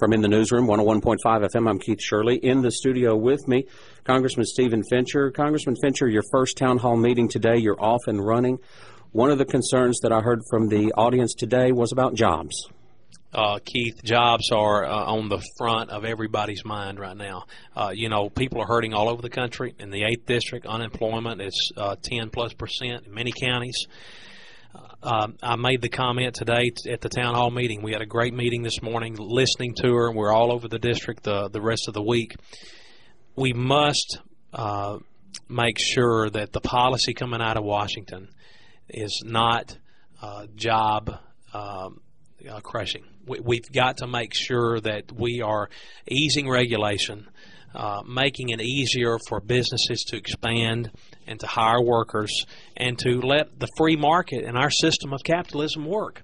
From In the Newsroom, 101.5 FM, I'm Keith Shirley. In the studio with me, Congressman Stephen Fincher. Congressman Fincher, your first town hall meeting today, you're off and running. One of the concerns that I heard from the audience today was about jobs. Keith, jobs are on the front of everybody's mind right now. People are hurting all over the country. In the 8th District, unemployment is 10+% in many counties. I made the comment today at the town hall meeting. We had a great meeting this morning, listening to her. We're all over the district the rest of the week. We must make sure that the policy coming out of Washington is not job crushing. We've got to make sure that we are easing regulation, making it easier for businesses to expand and to hire workers and to let the free market and our system of capitalism work.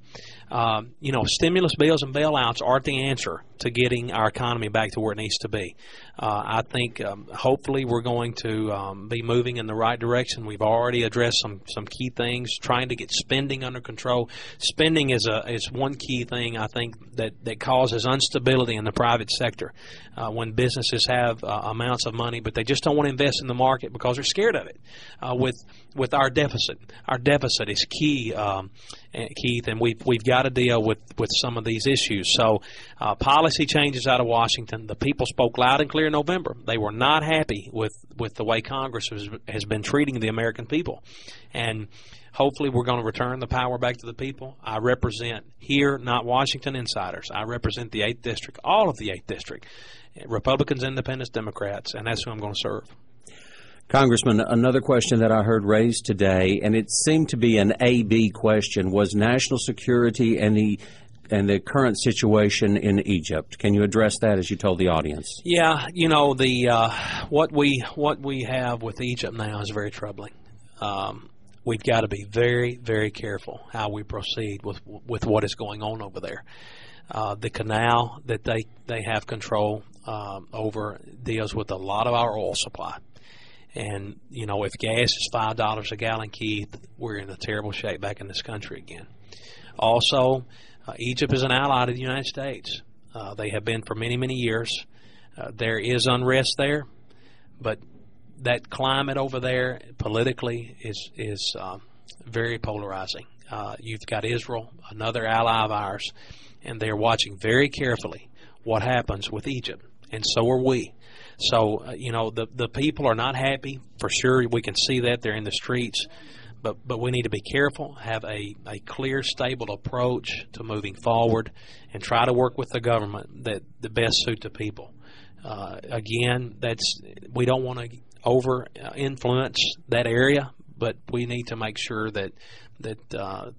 Stimulus bills and bailouts aren't the answer to getting our economy back to where it needs to be. I think hopefully we're going to be moving in the right direction. We've already addressed some key things, trying to get spending under control. Spending is one key thing I think that causes instability in the private sector. When businesses have amounts of money, but they just don't want to invest in the market because they're scared of it. With our deficit is key, Keith, and we've got to deal with some of these issues. So policy changes out of Washington. The people spoke loud and clear in November. They were not happy with the way Congress has been treating the American people, and hopefully we're going to return the power back to the people. I represent here, not Washington insiders. I represent the 8th District, all of the 8th District, Republicans, Independents, Democrats, and that's who I'm going to serve. Congressman, another question that I heard raised today, and it seemed to be an A-B question, was national security and the current situation in Egypt. Can you address that as you told the audience? Yeah, what we have with Egypt now is very troubling. We've got to be very, very careful how we proceed with what is going on over there. The canal that they have control over deals with a lot of our oil supply. And, if gas is $5 a gallon, Keith, we're in a terrible shape back in this country again. Also, Egypt is an ally to the United States. They have been for many, many years. There is unrest there, but that climate over there politically is very polarizing. You've got Israel, another ally of ours, and they're watching very carefully what happens with Egypt, and so are we. So, the people are not happy, for sure. We can see that. They're in the streets. But we need to be careful, have a clear, stable approach to moving forward, and try to work with the government that best suit the people. Again, we don't want to over-influence that area, but we need to make sure that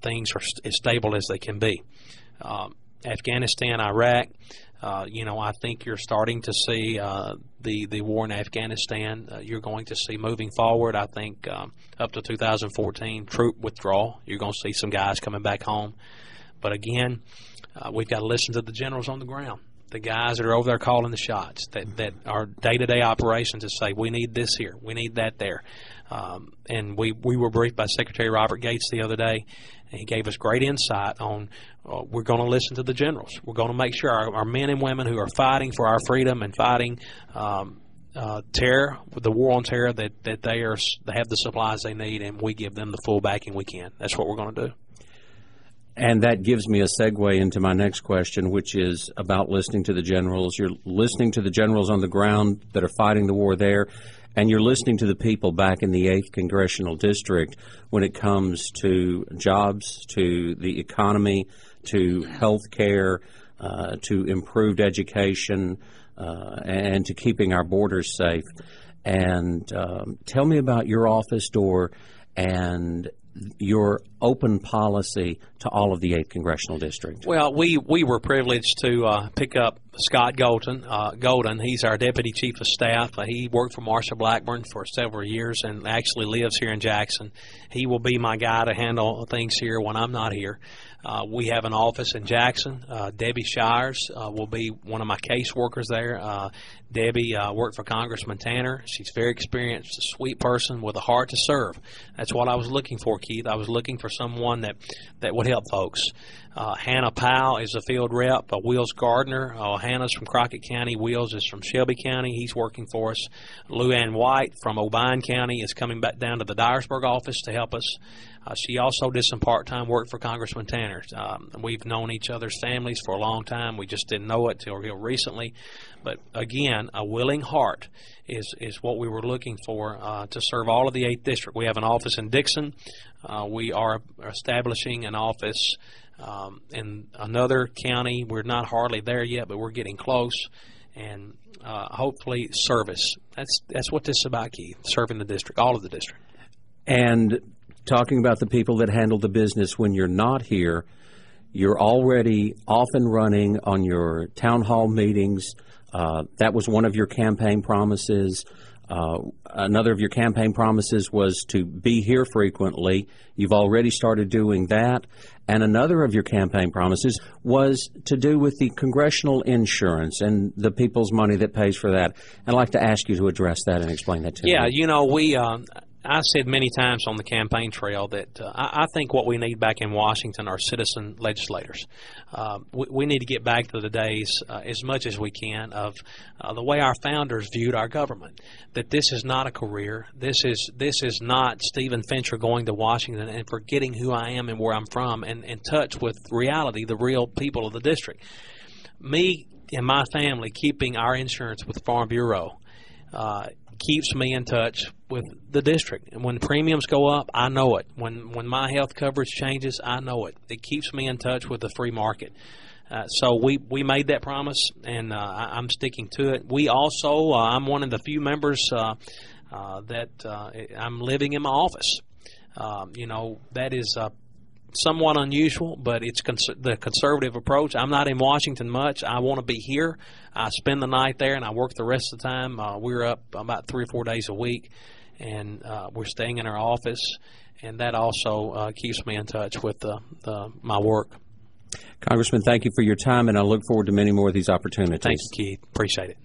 things are as stable as they can be. Afghanistan, Iraq, I think you're starting to see the war in Afghanistan. You're going to see moving forward, I think, up to 2014, troop withdrawal. You're going to see some guys coming back home. But again, we've got to listen to the generals on the ground, the guys that are over there calling the shots, that are day-to-day operations that say, we need this here, we need that there. And we were briefed by Secretary Robert Gates the other day, and he gave us great insight on we're going to listen to the generals. We're going to make sure our men and women who are fighting for our freedom and fighting terror, the war on terror, that they have the supplies they need, and we give them the full backing we can. That's what we're going to do. And that gives me a segue into my next question, which is about listening to the generals. You're listening to the generals on the ground that are fighting the war there, and you're listening to the people back in the 8th Congressional District when it comes to jobs, to the economy, to health care, to improved education, and to keeping our borders safe. And tell me about your office door and your open policy to all of the 8th Congressional District. Well, we were privileged to pick up Scott Golden. He's our Deputy Chief of Staff. He worked for Marsha Blackburn for several years and actually lives here in Jackson. He will be my guy to handle things here when I'm not here. We have an office in Jackson. Debbie Shires will be one of my case workers there. Debbie worked for Congressman Tanner. She's very experienced, a sweet person with a heart to serve. That's what I was looking for, Keith. I was looking for someone that would help folks. Hannah Powell is a field rep. Wills Gardner, Hannah's from Crockett County. Wills is from Shelby County. He's working for us. Luann White from Obion County is coming back down to the Dyersburg office to help us. She also did some part-time work for Congressman Tanner. We've known each other's families for a long time. We just didn't know it till real recently. But again, a willing heart is what we were looking for to serve all of the 8th District. We have an office in Dixon. We are establishing an office in another county. We're not hardly there yet, but we're getting close. And hopefully service. That's what this is about, Keith, serving the district, all of the district. And talking about the people that handle the business when you're not here, you're already off and running on your town hall meetings. That was one of your campaign promises. Another of your campaign promises was to be here frequently. You've already started doing that. And another of your campaign promises was to do with the congressional insurance and the people's money that pays for that. I'd like to ask you to address that and explain that to me. Yeah, I said many times on the campaign trail that I think what we need back in Washington are citizen legislators. We need to get back to the days, as much as we can, of the way our founders viewed our government. That this is not a career. This is not Stephen Fincher going to Washington and forgetting who I am and where I'm from and in touch with reality, the real people of the district. Me and my family keeping our insurance with Farm Bureau keeps me in touch with the district. And when premiums go up, I know it. When my health coverage changes, I know it. It keeps me in touch with the free market. So we made that promise, and I'm sticking to it. We also, I'm one of the few members that I'm living in my office. That is somewhat unusual, but it's the conservative approach. I'm not in Washington much. I want to be here. I spend the night there, and I work the rest of the time. We're up about 3 or 4 days a week, and we're staying in our office, and that also keeps me in touch with my work. Congressman, thank you for your time, and I look forward to many more of these opportunities. Thank you, Keith. Appreciate it.